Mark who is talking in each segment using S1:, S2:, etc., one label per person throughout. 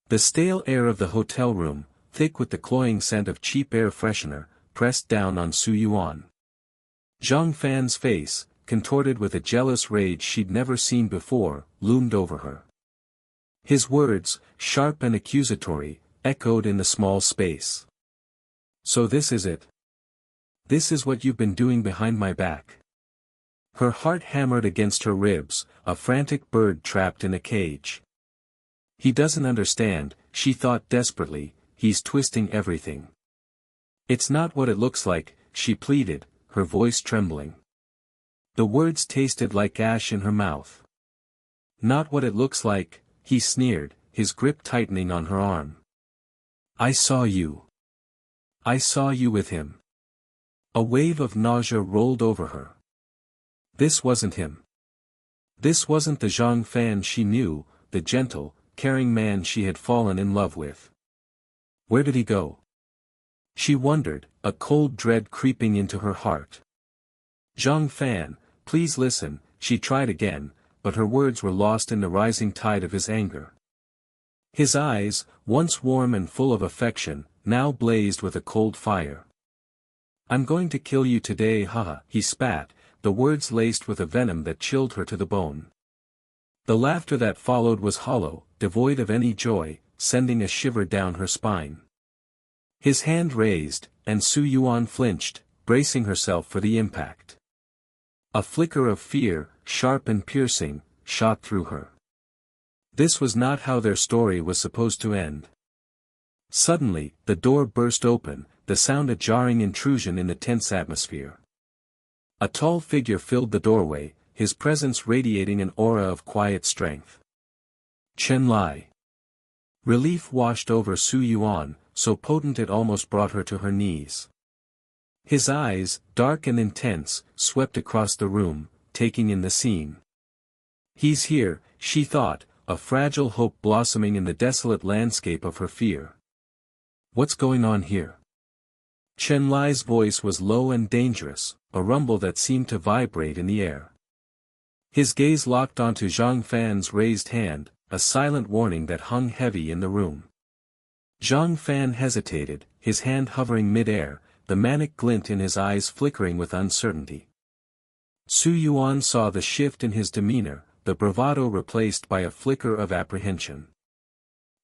S1: The stale air of the hotel room, thick with the cloying scent of cheap air freshener, pressed down on Su Yuan. Zhang Fan's face, contorted with a jealous rage she'd never seen before, loomed over her. His words, sharp and accusatory, echoed in the small space. "So this is it? This is what you've been doing behind my back?" Her heart hammered against her ribs, a frantic bird trapped in a cage. He doesn't understand, she thought desperately, he's twisting everything. "It's not what it looks like," she pleaded, her voice trembling. The words tasted like ash in her mouth. "Not what it looks like," he sneered, his grip tightening on her arm. "I saw you. I saw you with him." A wave of nausea rolled over her. This wasn't him. This wasn't the Zhang Fan she knew, the gentle, caring man she had fallen in love with. Where did he go? She wondered, a cold dread creeping into her heart. "Zhang Fan, please listen," she tried again, but her words were lost in the rising tide of his anger. His eyes, once warm and full of affection, now blazed with a cold fire. "I'm going to kill you today, haha," he spat, the words laced with a venom that chilled her to the bone. The laughter that followed was hollow, devoid of any joy, sending a shiver down her spine. His hand raised, and Su Yuan flinched, bracing herself for the impact. A flicker of fear, sharp and piercing, shot through her. This was not how their story was supposed to end. Suddenly, the door burst open, the sound a jarring intrusion in the tense atmosphere. A tall figure filled the doorway, his presence radiating an aura of quiet strength. Chen Lai. Relief washed over Su Yuan, so potent it almost brought her to her knees. His eyes, dark and intense, swept across the room, taking in the scene. He's here, she thought, a fragile hope blossoming in the desolate landscape of her fear. What's going on here? Chen Lai's voice was low and dangerous, a rumble that seemed to vibrate in the air. His gaze locked onto Zhang Fan's raised hand, a silent warning that hung heavy in the room. Zhang Fan hesitated, his hand hovering mid-air, the manic glint in his eyes flickering with uncertainty. Su Yuan saw the shift in his demeanor, the bravado replaced by a flicker of apprehension.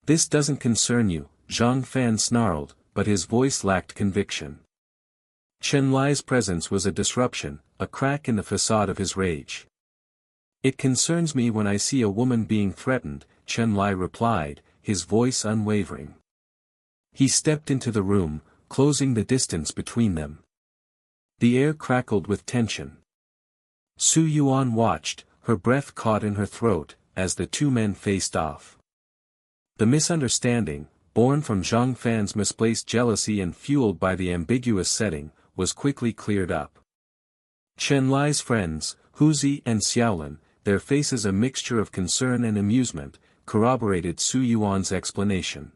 S1: "This doesn't concern you," Zhang Fan snarled, but his voice lacked conviction. Chen Lai's presence was a disruption, a crack in the facade of his rage. "It concerns me when I see a woman being threatened," Chen Lai replied, his voice unwavering. He stepped into the room, closing the distance between them. The air crackled with tension. Su Yuan watched, her breath caught in her throat, as the two men faced off. The misunderstanding, born from Zhang Fan's misplaced jealousy and fueled by the ambiguous setting, was quickly cleared up. Chen Lai's friends, Huzi and Xiaolin, their faces a mixture of concern and amusement, corroborated Su Yuan's explanation.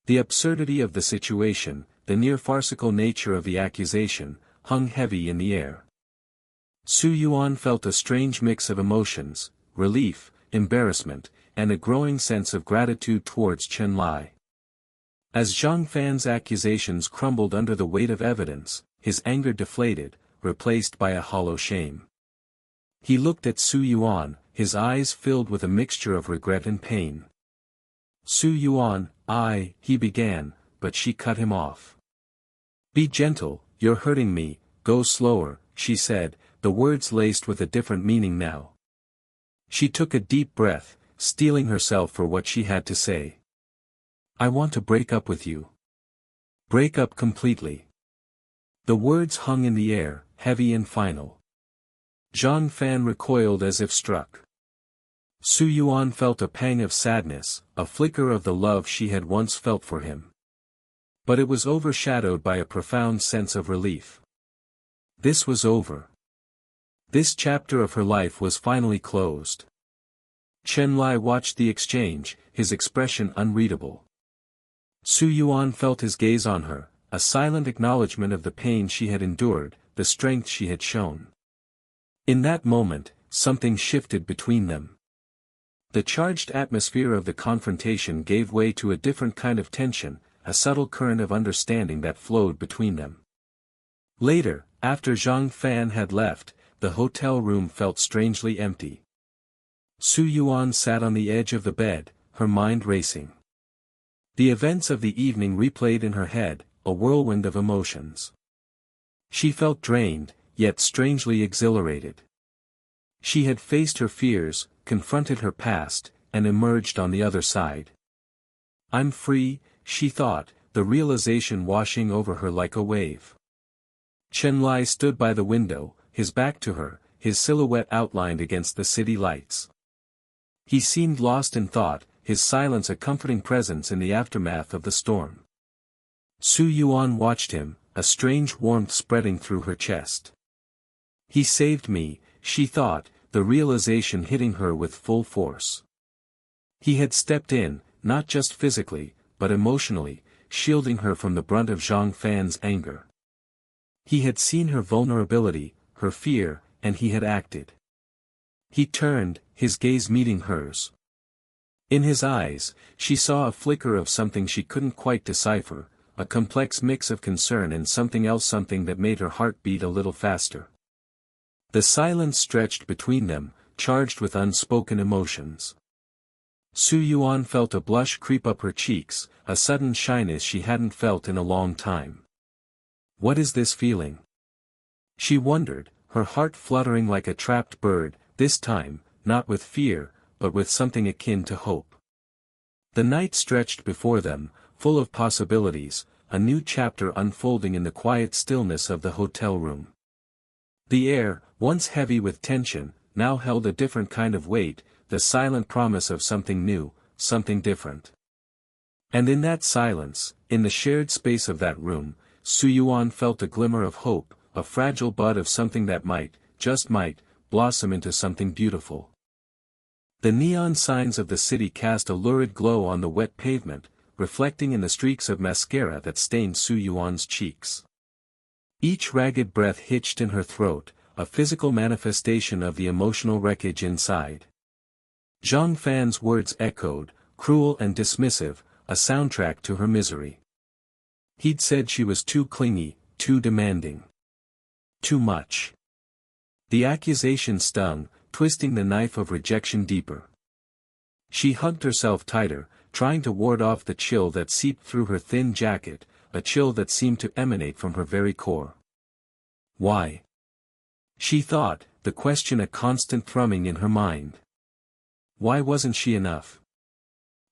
S1: The absurdity of the situation, the near farcical nature of the accusation, hung heavy in the air. Su Yuan felt a strange mix of emotions, relief, embarrassment, and a growing sense of gratitude towards Chen Lai. As Zhang Fan's accusations crumbled under the weight of evidence, his anger deflated, replaced by a hollow shame. He looked at Su Yuan, his eyes filled with a mixture of regret and pain. "Su Yuan, he began, but she cut him off. "Be gentle, you're hurting me, go slower," she said, the words laced with a different meaning now. She took a deep breath, steeling herself for what she had to say. "I want to break up with you. Break up completely." The words hung in the air, heavy and final. Zhang Fan recoiled as if struck. Su Yuan felt a pang of sadness, a flicker of the love she had once felt for him. But it was overshadowed by a profound sense of relief. This was over. This chapter of her life was finally closed. Chen Lai watched the exchange, his expression unreadable. Su Yuan felt his gaze on her, a silent acknowledgement of the pain she had endured, the strength she had shown. In that moment, something shifted between them. The charged atmosphere of the confrontation gave way to a different kind of tension, a subtle current of understanding that flowed between them. Later, after Zhang Fan had left, the hotel room felt strangely empty. Su Yuan sat on the edge of the bed, her mind racing. The events of the evening replayed in her head, a whirlwind of emotions. She felt drained, yet strangely exhilarated. She had faced her fears, confronted her past, and emerged on the other side. I'm free, she thought, the realization washing over her like a wave. Chen Lai stood by the window, his back to her, his silhouette outlined against the city lights. He seemed lost in thought, his silence a comforting presence in the aftermath of the storm. Su Yuan watched him, a strange warmth spreading through her chest. He saved me, she thought, the realization hitting her with full force. He had stepped in, not just physically, but emotionally, shielding her from the brunt of Zhang Fan's anger. He had seen her vulnerability, her fear, and he had acted. He turned, his gaze meeting hers. In his eyes, she saw a flicker of something she couldn't quite decipher, a complex mix of concern and something else, something that made her heart beat a little faster. The silence stretched between them, charged with unspoken emotions. Su Yuan felt a blush creep up her cheeks, a sudden shyness she hadn't felt in a long time. What is this feeling? She wondered, her heart fluttering like a trapped bird, this time, not with fear, but with something akin to hope. The night stretched before them, full of possibilities, a new chapter unfolding in the quiet stillness of the hotel room. The air, once heavy with tension, now held a different kind of weight, the silent promise of something new, something different. And in that silence, in the shared space of that room, Su Yuan felt a glimmer of hope, a fragile bud of something that might, just might, blossom into something beautiful. The neon signs of the city cast a lurid glow on the wet pavement, reflecting in the streaks of mascara that stained Su Yuan's cheeks. Each ragged breath hitched in her throat, a physical manifestation of the emotional wreckage inside. Zhang Fan's words echoed, cruel and dismissive, a soundtrack to her misery. He'd said she was too clingy, too demanding. Too much. The accusation stung, twisting the knife of rejection deeper. She hugged herself tighter, trying to ward off the chill that seeped through her thin jacket, a chill that seemed to emanate from her very core. Why? She thought, the question a constant thrumming in her mind. Why wasn't she enough?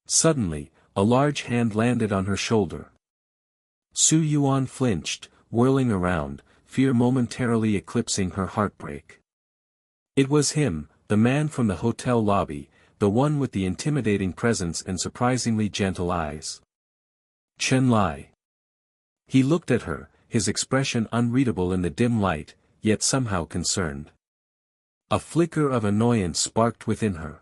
S1: Suddenly, a large hand landed on her shoulder. Su Yuan flinched, whirling around, fear momentarily eclipsing her heartbreak. It was him, the man from the hotel lobby, the one with the intimidating presence and surprisingly gentle eyes. Chen Lai. He looked at her, his expression unreadable in the dim light, yet somehow concerned. A flicker of annoyance sparked within her.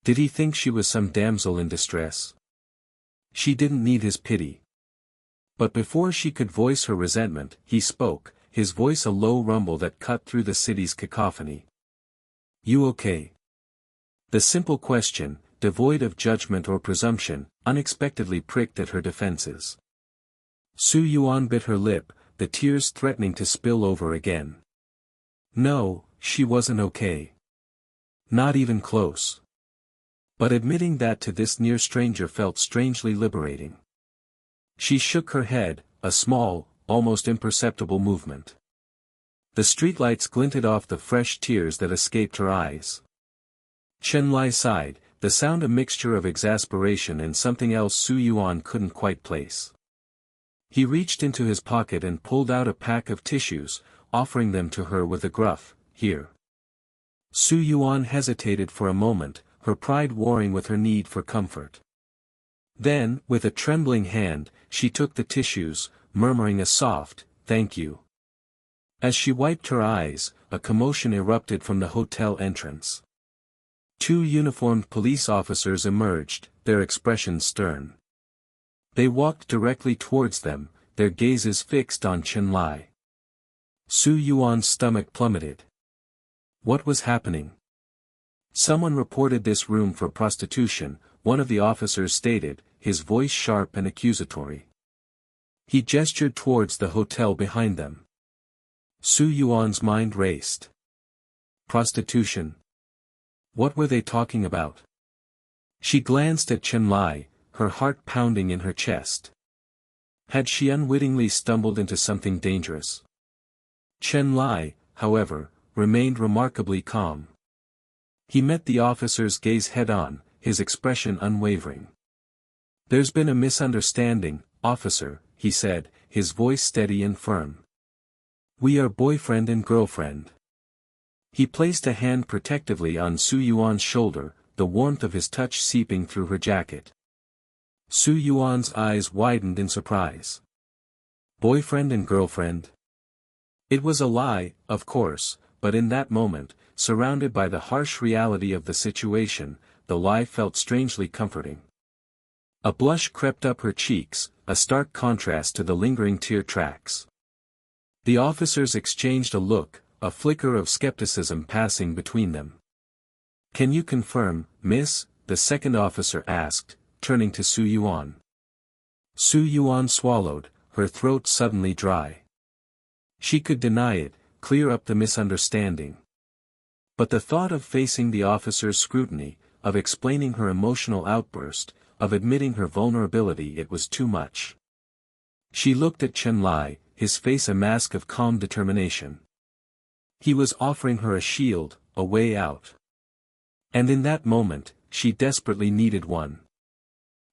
S1: Did he think she was some damsel in distress? She didn't need his pity. But before she could voice her resentment, he spoke, his voice a low rumble that cut through the city's cacophony. You okay? The simple question, devoid of judgment or presumption, unexpectedly pricked at her defenses. Su Yuan bit her lip, the tears threatening to spill over again. No, she wasn't okay. Not even close. But admitting that to this near stranger felt strangely liberating. She shook her head, a small, almost imperceptible movement. The streetlights glinted off the fresh tears that escaped her eyes. Chen Lai sighed, the sound a mixture of exasperation and something else Su Yuan couldn't quite place. He reached into his pocket and pulled out a pack of tissues, offering them to her with a gruff, "Here." Su Yuan hesitated for a moment, her pride warring with her need for comfort. Then, with a trembling hand, she took the tissues, murmuring a soft, "Thank you." As she wiped her eyes, a commotion erupted from the hotel entrance. Two uniformed police officers emerged, their expressions stern. They walked directly towards them, their gazes fixed on Chen Lai. Su Yuan's stomach plummeted. What was happening? Someone reported this room for prostitution, one of the officers stated, his voice sharp and accusatory. He gestured towards the hotel behind them. Su Yuan's mind raced. Prostitution? What were they talking about? She glanced at Chen Lai, her heart pounding in her chest. Had she unwittingly stumbled into something dangerous? Chen Lai, however, remained remarkably calm. He met the officer's gaze head-on, his expression unwavering. "There's been a misunderstanding, officer," he said, his voice steady and firm. "We are boyfriend and girlfriend." He placed a hand protectively on Su Yuan's shoulder, the warmth of his touch seeping through her jacket. Su Yuan's eyes widened in surprise. Boyfriend and girlfriend? It was a lie, of course, but in that moment, surrounded by the harsh reality of the situation, the lie felt strangely comforting. A blush crept up her cheeks, a stark contrast to the lingering tear tracks. The officers exchanged a look, a flicker of skepticism passing between them. "Can you confirm, miss?" the second officer asked, turning to Su Yuan. Su Yuan swallowed, her throat suddenly dry. She could deny it, clear up the misunderstanding. But the thought of facing the officer's scrutiny, of explaining her emotional outburst, of admitting her vulnerability, it was too much. She looked at Chen Lai, his face a mask of calm determination. He was offering her a shield, a way out. And in that moment, she desperately needed one.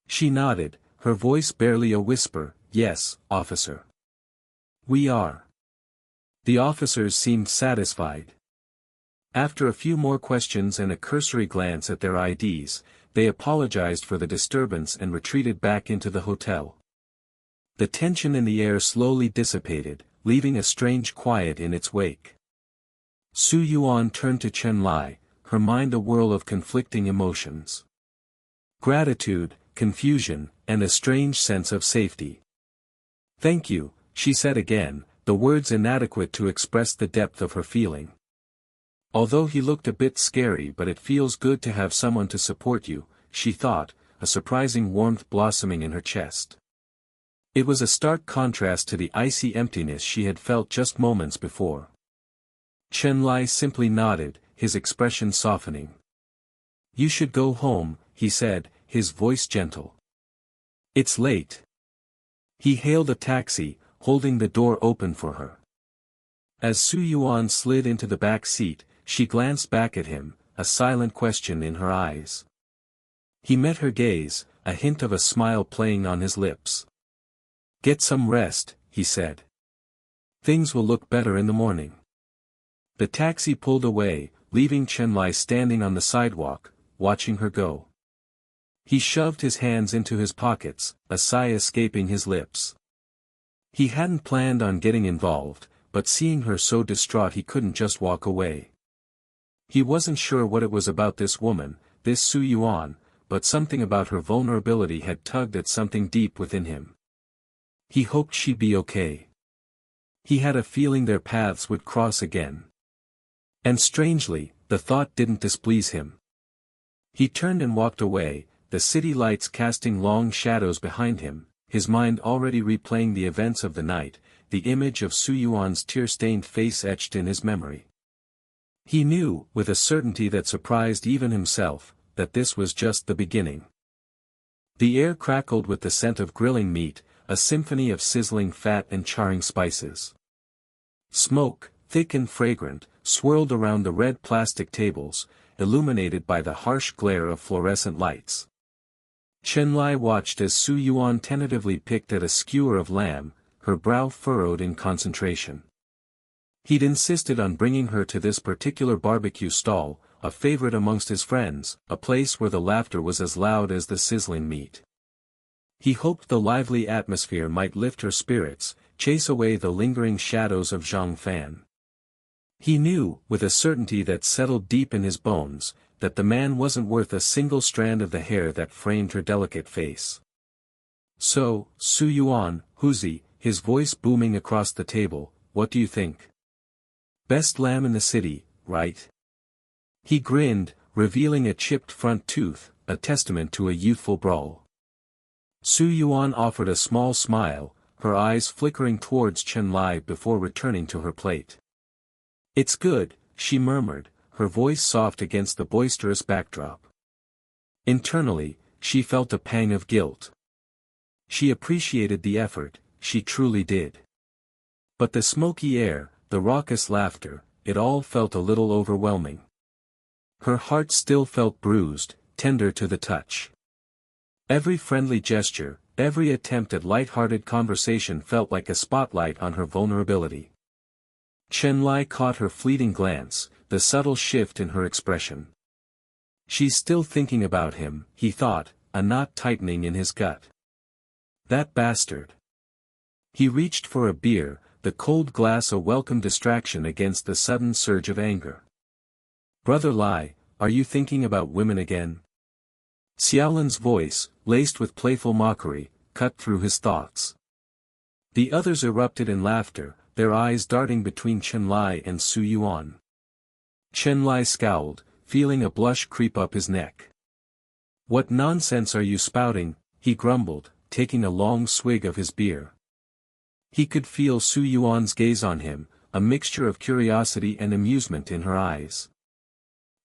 S1: She nodded, her voice barely a whisper, "Yes, officer. We are." The officers seemed satisfied. After a few more questions and a cursory glance at their IDs, they apologized for the disturbance and retreated back into the hotel. The tension in the air slowly dissipated, leaving a strange quiet in its wake. Su Yuan turned to Chen Lai, her mind a whirl of conflicting emotions. Gratitude, confusion, and a strange sense of safety. "Thank you," she said again, the words inadequate to express the depth of her feeling. "Although he looked a bit scary, but it feels good to have someone to support you," she thought, a surprising warmth blossoming in her chest. It was a stark contrast to the icy emptiness she had felt just moments before. Chen Lai simply nodded, his expression softening. "You should go home," he said, his voice gentle. "It's late." He hailed a taxi, holding the door open for her. As Su Yuan slid into the back seat, she glanced back at him, a silent question in her eyes. He met her gaze, a hint of a smile playing on his lips. "Get some rest," he said. "Things will look better in the morning." The taxi pulled away, leaving Chen Lai standing on the sidewalk, watching her go. He shoved his hands into his pockets, a sigh escaping his lips. He hadn't planned on getting involved, but seeing her so distraught he couldn't just walk away. He wasn't sure what it was about this woman, this Su Yuan, but something about her vulnerability had tugged at something deep within him. He hoped she'd be okay. He had a feeling their paths would cross again. And strangely, the thought didn't displease him. He turned and walked away, the city lights casting long shadows behind him, his mind already replaying the events of the night, the image of Su Yuan's tear-stained face etched in his memory. He knew, with a certainty that surprised even himself, that this was just the beginning. The air crackled with the scent of grilling meat, a symphony of sizzling fat and charring spices. Smoke, thick and fragrant, swirled around the red plastic tables, illuminated by the harsh glare of fluorescent lights. Chen Lai watched as Su Yuan tentatively picked at a skewer of lamb, her brow furrowed in concentration. He'd insisted on bringing her to this particular barbecue stall, a favorite amongst his friends, a place where the laughter was as loud as the sizzling meat. He hoped the lively atmosphere might lift her spirits, chase away the lingering shadows of Zhang Fan. He knew, with a certainty that settled deep in his bones, that the man wasn't worth a single strand of the hair that framed her delicate face. "So, Su Yuan, Huzi," his voice booming across the table, "what do you think? Best lamb in the city, right?" He grinned, revealing a chipped front tooth, a testament to a youthful brawl. Su Yuan offered a small smile, her eyes flickering towards Chen Lai before returning to her plate. "It's good," she murmured, her voice soft against the boisterous backdrop. Internally, she felt a pang of guilt. She appreciated the effort, she truly did. But the smoky air, the raucous laughter, it all felt a little overwhelming. Her heart still felt bruised, tender to the touch. Every friendly gesture, every attempt at light-hearted conversation felt like a spotlight on her vulnerability. Chen Lai caught her fleeting glance, the subtle shift in her expression. "She's still thinking about him," he thought, a knot tightening in his gut. "That bastard." He reached for a beer, the cold glass a welcome distraction against the sudden surge of anger. "Brother Lai, are you thinking about women again?" Xiaolin's voice, laced with playful mockery, cut through his thoughts. The others erupted in laughter, their eyes darting between Chen Lai and Su Yuan. Chen Lai scowled, feeling a blush creep up his neck. "What nonsense are you spouting?" he grumbled, taking a long swig of his beer. He could feel Su Yuan's gaze on him, a mixture of curiosity and amusement in her eyes.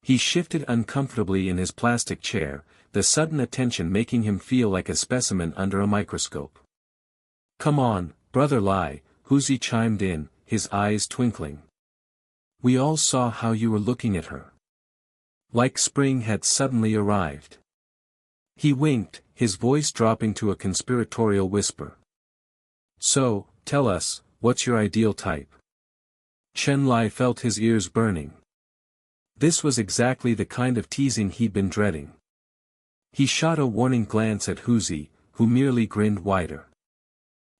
S1: He shifted uncomfortably in his plastic chair, the sudden attention making him feel like a specimen under a microscope. "Come on, Brother Lai," Huzi chimed in, his eyes twinkling. "We all saw how you were looking at her. Like spring had suddenly arrived." He winked, his voice dropping to a conspiratorial whisper. "So, tell us, what's your ideal type?" Chen Lai felt his ears burning. This was exactly the kind of teasing he'd been dreading. He shot a warning glance at Huzi, who merely grinned wider.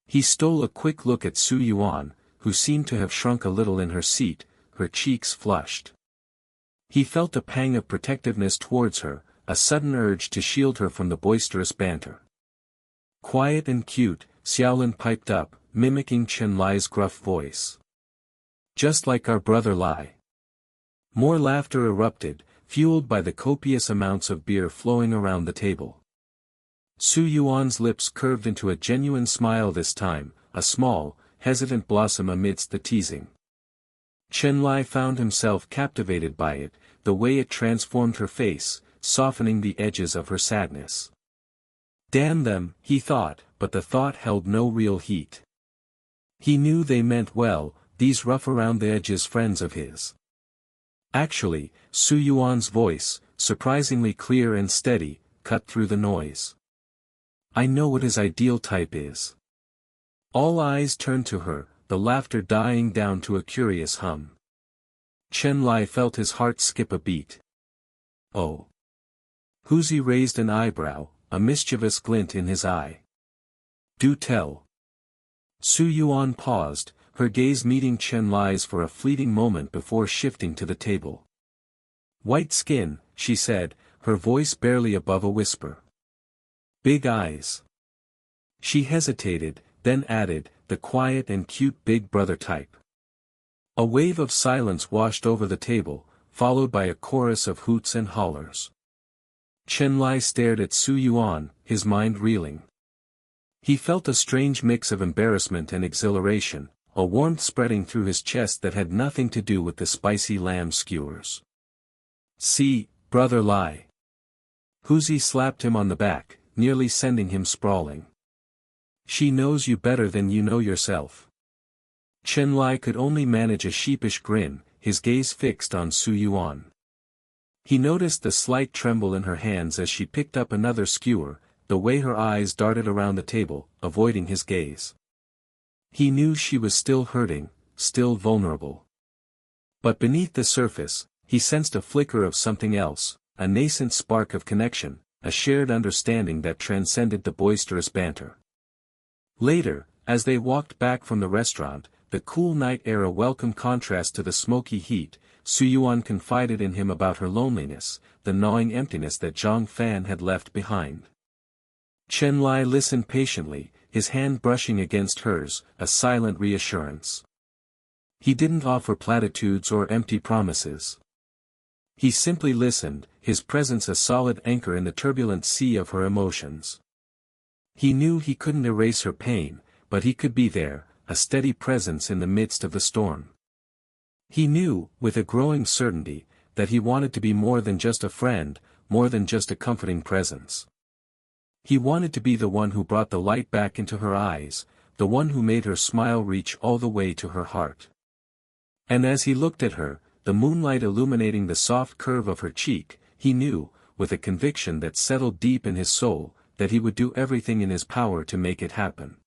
S1: He stole a quick look at Su Yuan, who seemed to have shrunk a little in her seat, her cheeks flushed. He felt a pang of protectiveness towards her, a sudden urge to shield her from the boisterous banter. "Quiet and cute," Xiaolin piped up, mimicking Chen Lai's gruff voice. "Just like our brother Lai." More laughter erupted, fueled by the copious amounts of beer flowing around the table. Su Yuan's lips curved into a genuine smile this time, a small, hesitant blossom amidst the teasing. Chen Lai found himself captivated by it, the way it transformed her face, softening the edges of her sadness. Damn them, he thought, but the thought held no real heat. He knew they meant well, these rough-around-the-edges friends of his. Actually, Su Yuan's voice, surprisingly clear and steady, cut through the noise. "I know what his ideal type is." All eyes turned to her, the laughter dying down to a curious hum. Chen Lai felt his heart skip a beat. "Oh." Huzi raised an eyebrow, a mischievous glint in his eye. "Do tell." Su Yuan paused, her gaze meeting Chen Lai's for a fleeting moment before shifting to the table. "White skin," she said, her voice barely above a whisper. "Big eyes." She hesitated, then added, "the quiet and cute big brother type." A wave of silence washed over the table, followed by a chorus of hoots and hollers. Chen Lai stared at Su Yuan, his mind reeling. He felt a strange mix of embarrassment and exhilaration, a warmth spreading through his chest that had nothing to do with the spicy lamb skewers. "See, Brother Lai." Huzi slapped him on the back, nearly sending him sprawling. "She knows you better than you know yourself." Chen Lai could only manage a sheepish grin, his gaze fixed on Su Yuan. He noticed the slight tremble in her hands as she picked up another skewer, the way her eyes darted around the table, avoiding his gaze. He knew she was still hurting, still vulnerable. But beneath the surface, he sensed a flicker of something else, a nascent spark of connection, a shared understanding that transcended the boisterous banter. Later, as they walked back from the restaurant, the cool night air a welcome contrast to the smoky heat, Su Yuan confided in him about her loneliness, the gnawing emptiness that Zhang Fan had left behind. Chen Lai listened patiently, his hand brushing against hers, a silent reassurance. He didn't offer platitudes or empty promises. He simply listened, his presence a solid anchor in the turbulent sea of her emotions. He knew he couldn't erase her pain, but he could be there, a steady presence in the midst of the storm. He knew, with a growing certainty, that he wanted to be more than just a friend, more than just a comforting presence. He wanted to be the one who brought the light back into her eyes, the one who made her smile reach all the way to her heart. And as he looked at her, the moonlight illuminating the soft curve of her cheek, he knew, with a conviction that settled deep in his soul, that he would do everything in his power to make it happen.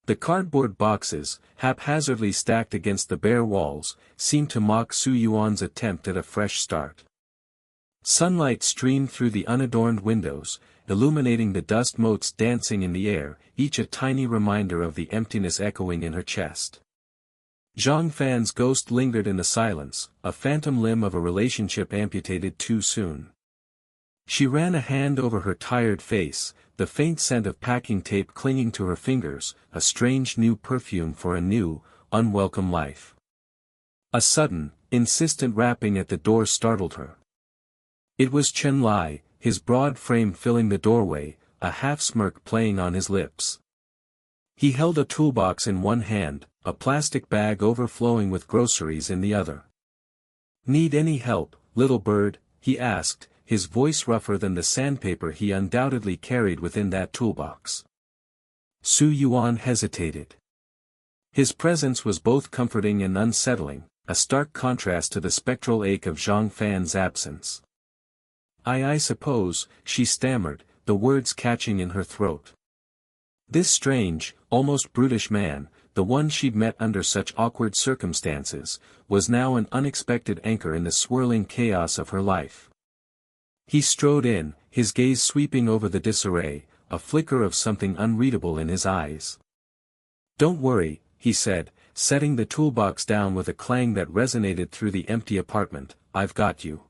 S1: The cardboard boxes, haphazardly stacked against the bare walls, seemed to mock Su Yuan's attempt at a fresh start. Sunlight streamed through the unadorned windows, illuminating the dust motes dancing in the air, each a tiny reminder of the emptiness echoing in her chest. Zhang Fan's ghost lingered in the silence, a phantom limb of a relationship amputated too soon. She ran a hand over her tired face, the faint scent of packing tape clinging to her fingers, a strange new perfume for a new, unwelcome life. A sudden, insistent rapping at the door startled her. It was Chen Lai, his broad frame filling the doorway, a half-smirk playing on his lips. He held a toolbox in one hand, a plastic bag overflowing with groceries in the other. "Need any help, little bird?" he asked, his voice rougher than the sandpaper he undoubtedly carried within that toolbox. Su Yuan hesitated. His presence was both comforting and unsettling, a stark contrast to the spectral ache of Zhang Fan's absence. I suppose," she stammered, the words catching in her throat. This strange, almost brutish man, the one she'd met under such awkward circumstances, was now an unexpected anchor in the swirling chaos of her life. He strode in, his gaze sweeping over the disarray, a flicker of something unreadable in his eyes. "Don't worry," he said, setting the toolbox down with a clang that resonated through the empty apartment, "I've got you."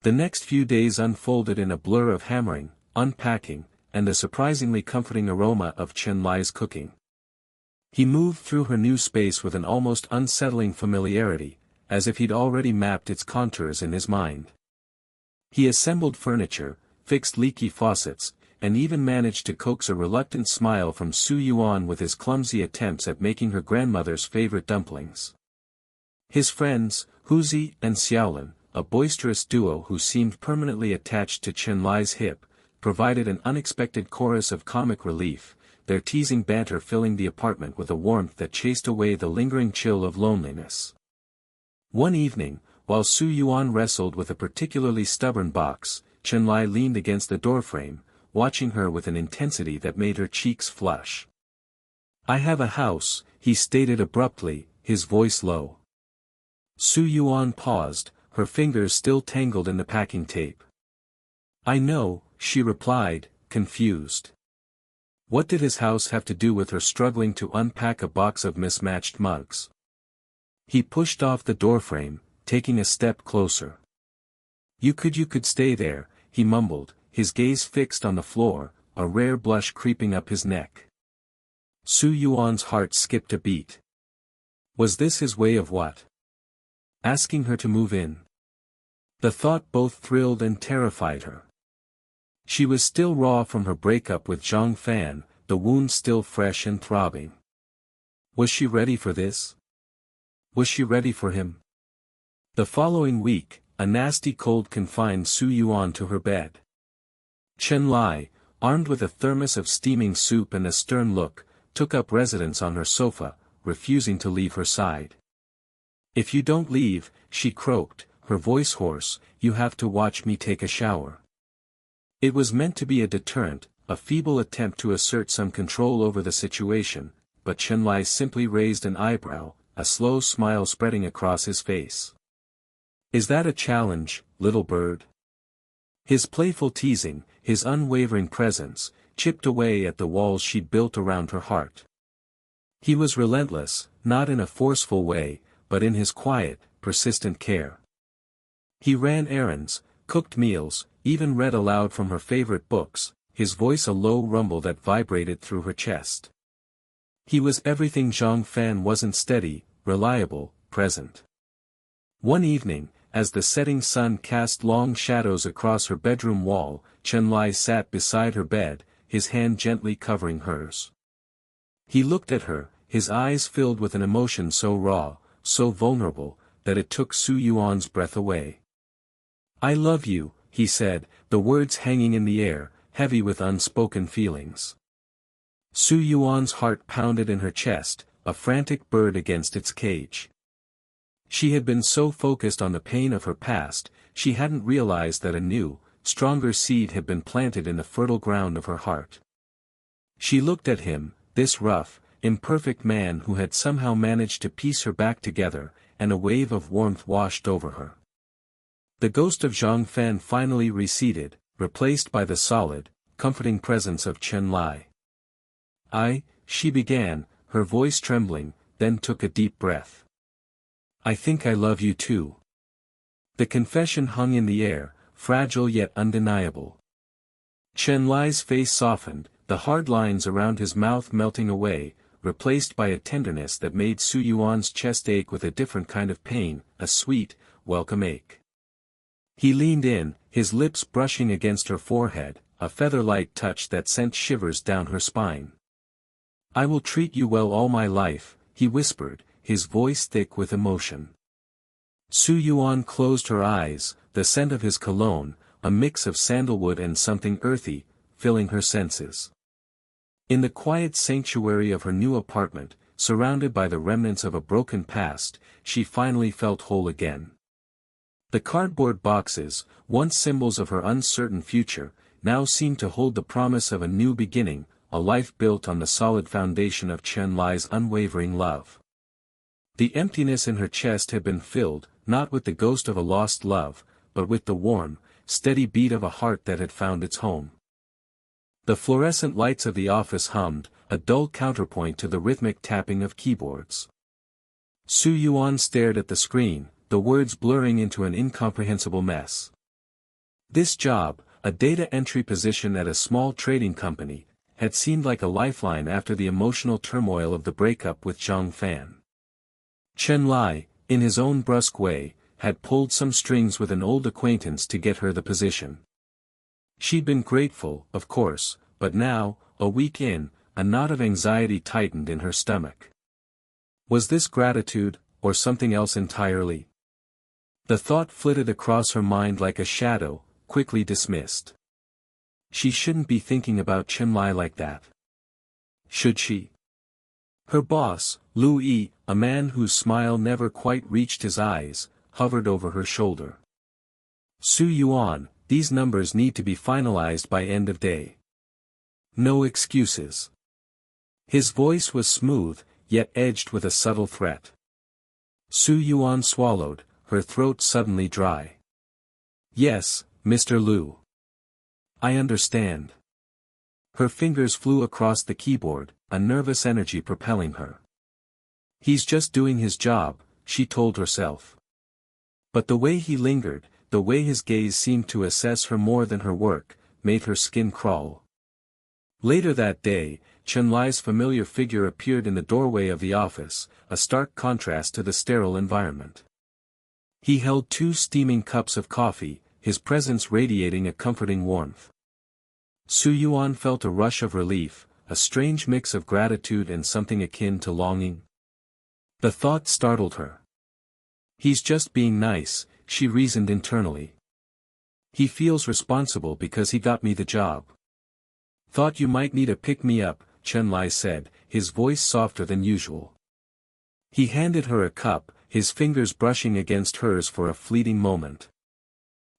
S1: The next few days unfolded in a blur of hammering, unpacking, and the surprisingly comforting aroma of Chen Lai's cooking. He moved through her new space with an almost unsettling familiarity, as if he'd already mapped its contours in his mind. He assembled furniture, fixed leaky faucets, and even managed to coax a reluctant smile from Su Yuan with his clumsy attempts at making her grandmother's favorite dumplings. His friends, Huzi and Xiaolin, a boisterous duo who seemed permanently attached to Chen Lai's hip, provided an unexpected chorus of comic relief, their teasing banter filling the apartment with a warmth that chased away the lingering chill of loneliness. One evening, while Su Yuan wrestled with a particularly stubborn box, Chen Lai leaned against the doorframe, watching her with an intensity that made her cheeks flush. "I have a house," he stated abruptly, his voice low. Su Yuan paused, her fingers still tangled in the packing tape. "I know," she replied, confused. What did his house have to do with her struggling to unpack a box of mismatched mugs? He pushed off the doorframe, taking a step closer. You could stay there," he mumbled, his gaze fixed on the floor, a rare blush creeping up his neck. Su Yuan's heart skipped a beat. Was this his way of what? Asking her to move in? The thought both thrilled and terrified her. She was still raw from her breakup with Zhang Fan, the wound still fresh and throbbing. Was she ready for this? Was she ready for him? The following week, a nasty cold confined Su Yuan to her bed. Chen Lai, armed with a thermos of steaming soup and a stern look, took up residence on her sofa, refusing to leave her side. "If you don't leave," she croaked, her voice hoarse, "you have to watch me take a shower." It was meant to be a deterrent, a feeble attempt to assert some control over the situation, but Chen Lai simply raised an eyebrow, a slow smile spreading across his face. "Is that a challenge, little bird?" His playful teasing, his unwavering presence, chipped away at the walls she'd built around her heart. He was relentless, not in a forceful way, but in his quiet, persistent care. He ran errands, cooked meals, even read aloud from her favorite books, his voice a low rumble that vibrated through her chest. He was everything Zhang Fan wasn't: steady, reliable, present. One evening, as the setting sun cast long shadows across her bedroom wall, Chen Lai sat beside her bed, his hand gently covering hers. He looked at her, his eyes filled with an emotion so raw, so vulnerable, that it took Su Yuan's breath away. "I love you," he said, the words hanging in the air, heavy with unspoken feelings. Su Yuan's heart pounded in her chest, a frantic bird against its cage. She had been so focused on the pain of her past, she hadn't realized that a new, stronger seed had been planted in the fertile ground of her heart. She looked at him, this rough, imperfect man who had somehow managed to piece her back together, and a wave of warmth washed over her. The ghost of Zhang Fan finally receded, replaced by the solid, comforting presence of Chen Lai. She began, her voice trembling, then took a deep breath. "I think I love you too." The confession hung in the air, fragile yet undeniable. Chen Lai's face softened, the hard lines around his mouth melting away, replaced by a tenderness that made Su Yuan's chest ache with a different kind of pain, a sweet, welcome ache. He leaned in, his lips brushing against her forehead, a feather-light touch that sent shivers down her spine. "I will treat you well all my life," he whispered, his voice thick with emotion. Su Yuan closed her eyes, the scent of his cologne, a mix of sandalwood and something earthy, filling her senses. In the quiet sanctuary of her new apartment, surrounded by the remnants of a broken past, she finally felt whole again. The cardboard boxes, once symbols of her uncertain future, now seemed to hold the promise of a new beginning, a life built on the solid foundation of Chen Lai's unwavering love. The emptiness in her chest had been filled, not with the ghost of a lost love, but with the warm, steady beat of a heart that had found its home. The fluorescent lights of the office hummed, a dull counterpoint to the rhythmic tapping of keyboards. Su Yuan stared at the screen, the words blurring into an incomprehensible mess. This job, a data entry position at a small trading company, had seemed like a lifeline after the emotional turmoil of the breakup with Zhang Fan. Chen Lai, in his own brusque way, had pulled some strings with an old acquaintance to get her the position. She'd been grateful, of course, but now, a week in, a knot of anxiety tightened in her stomach. Was this gratitude, or something else entirely? The thought flitted across her mind like a shadow, quickly dismissed. She shouldn't be thinking about Chen Lai like that. Should she? Her boss, Lu Yi, a man whose smile never quite reached his eyes, hovered over her shoulder. "Su Yuan, these numbers need to be finalized by end of day. No excuses." His voice was smooth, yet edged with a subtle threat. Su Yuan swallowed, her throat suddenly dry. "Yes, Mr. Lu. I understand." Her fingers flew across the keyboard, a nervous energy propelling her. "He's just doing his job," she told herself. But the way he lingered, the way his gaze seemed to assess her more than her work, made her skin crawl. Later that day, Chen Lai's familiar figure appeared in the doorway of the office, a stark contrast to the sterile environment. He held 2 steaming cups of coffee, his presence radiating a comforting warmth. Su Yuan felt a rush of relief, a strange mix of gratitude and something akin to longing. The thought startled her. "He's just being nice," she reasoned internally. "He feels responsible because he got me the job." "Thought you might need a pick-me-up," Chen Lai said, his voice softer than usual. He handed her a cup, his fingers brushing against hers for a fleeting moment.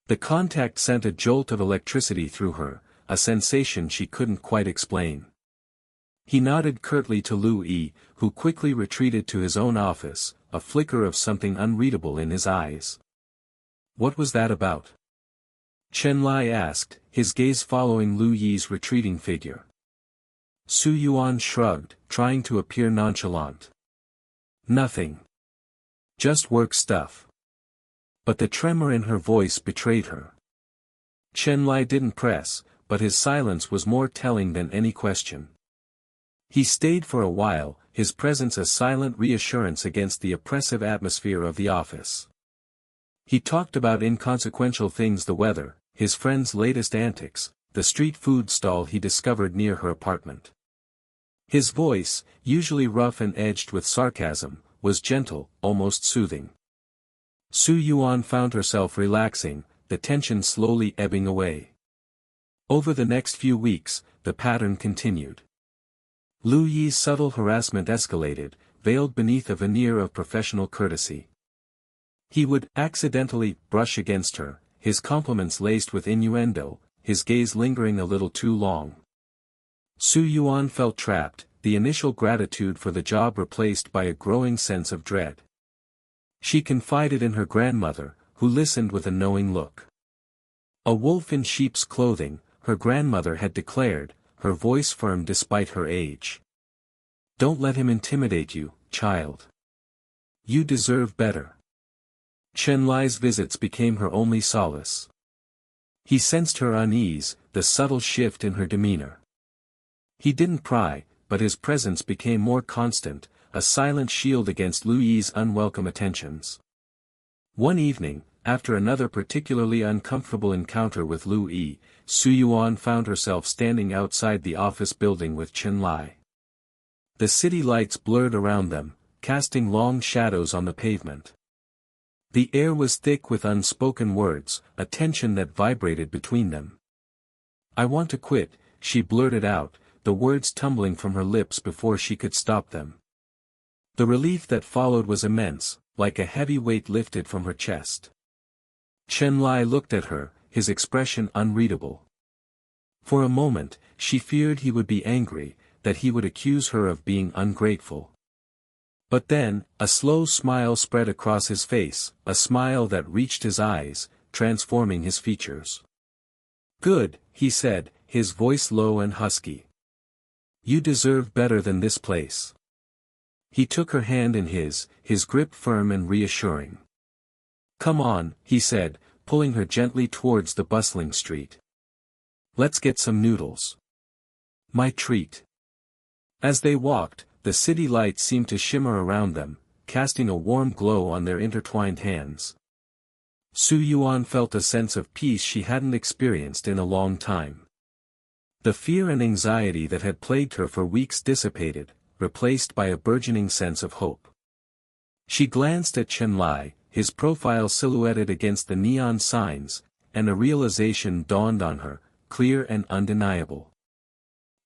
S1: The contact sent a jolt of electricity through her, a sensation she couldn't quite explain. He nodded curtly to Lu Yi, who quickly retreated to his own office, a flicker of something unreadable in his eyes. "What was that about?" Chen Lai asked, his gaze following Lu Yi's retreating figure. Su Yuan shrugged, trying to appear nonchalant. "Nothing. Just work stuff." But the tremor in her voice betrayed her. Chen Lai didn't press, but his silence was more telling than any question. He stayed for a while, his presence a silent reassurance against the oppressive atmosphere of the office. He talked about inconsequential things: the weather, his friend's latest antics, the street food stall he discovered near her apartment. His voice, usually rough and edged with sarcasm, was gentle, almost soothing. Su Yuan found herself relaxing, the tension slowly ebbing away. Over the next few weeks, the pattern continued. Lu Yi's subtle harassment escalated, veiled beneath a veneer of professional courtesy. He would accidentally brush against her, his compliments laced with innuendo, his gaze lingering a little too long. Su Yuan felt trapped, the initial gratitude for the job replaced by a growing sense of dread. She confided in her grandmother, who listened with a knowing look. A wolf in sheep's clothing, her grandmother had declared, her voice firm despite her age. Don't let him intimidate you, child. You deserve better. Chen Lai's visits became her only solace. He sensed her unease, the subtle shift in her demeanor. He didn't pry, but his presence became more constant, a silent shield against Lu Yi's unwelcome attentions. One evening, after another particularly uncomfortable encounter with Lu Yi, Su Yuan found herself standing outside the office building with Chen Lai. The city lights blurred around them, casting long shadows on the pavement. The air was thick with unspoken words, a tension that vibrated between them. "I want to quit," she blurted out, the words tumbling from her lips before she could stop them. The relief that followed was immense, like a heavy weight lifted from her chest. Chen Lai looked at her, his expression unreadable. For a moment, she feared he would be angry, that he would accuse her of being ungrateful. But then, a slow smile spread across his face, a smile that reached his eyes, transforming his features. "Good," he said, his voice low and husky. "You deserve better than this place." He took her hand in his grip firm and reassuring. "Come on," he said, pulling her gently towards the bustling street. "Let's get some noodles. My treat." As they walked, the city lights seemed to shimmer around them, casting a warm glow on their intertwined hands. Su Yuan felt a sense of peace she hadn't experienced in a long time. The fear and anxiety that had plagued her for weeks dissipated, replaced by a burgeoning sense of hope. She glanced at Chen Lai, his profile silhouetted against the neon signs, and a realization dawned on her, clear and undeniable.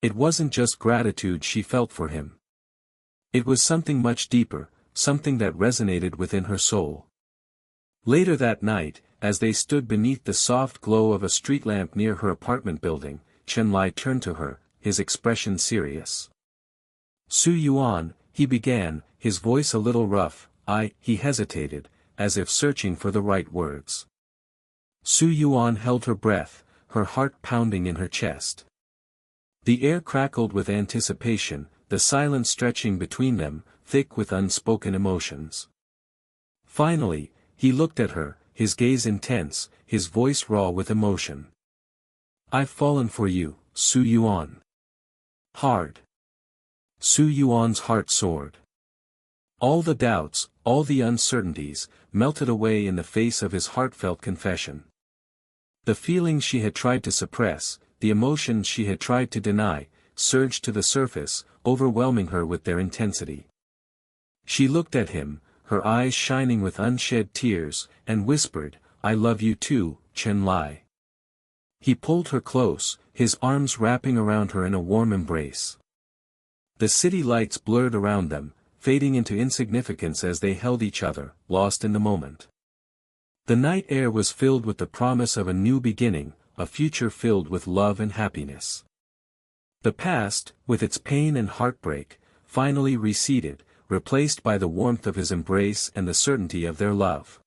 S1: It wasn't just gratitude she felt for him. It was something much deeper, something that resonated within her soul. Later that night, as they stood beneath the soft glow of a street lamp near her apartment building, Chen Lai turned to her, his expression serious. "Su Yuan," he began, his voice a little rough. He hesitated, as if searching for the right words. Su Yuan held her breath, her heart pounding in her chest. The air crackled with anticipation, the silence stretching between them, thick with unspoken emotions. Finally, he looked at her, his gaze intense, his voice raw with emotion. "I've fallen for you, Su Yuan." Hard. Su Yuan's heart soared. All the doubts, all the uncertainties, melted away in the face of his heartfelt confession. The feelings she had tried to suppress, the emotions she had tried to deny, surged to the surface, overwhelming her with their intensity. She looked at him, her eyes shining with unshed tears, and whispered, "I love you too, Chen Lai." He pulled her close, his arms wrapping around her in a warm embrace. The city lights blurred around them, fading into insignificance as they held each other, lost in the moment. The night air was filled with the promise of a new beginning, a future filled with love and happiness. The past, with its pain and heartbreak, finally receded, replaced by the warmth of his embrace and the certainty of their love.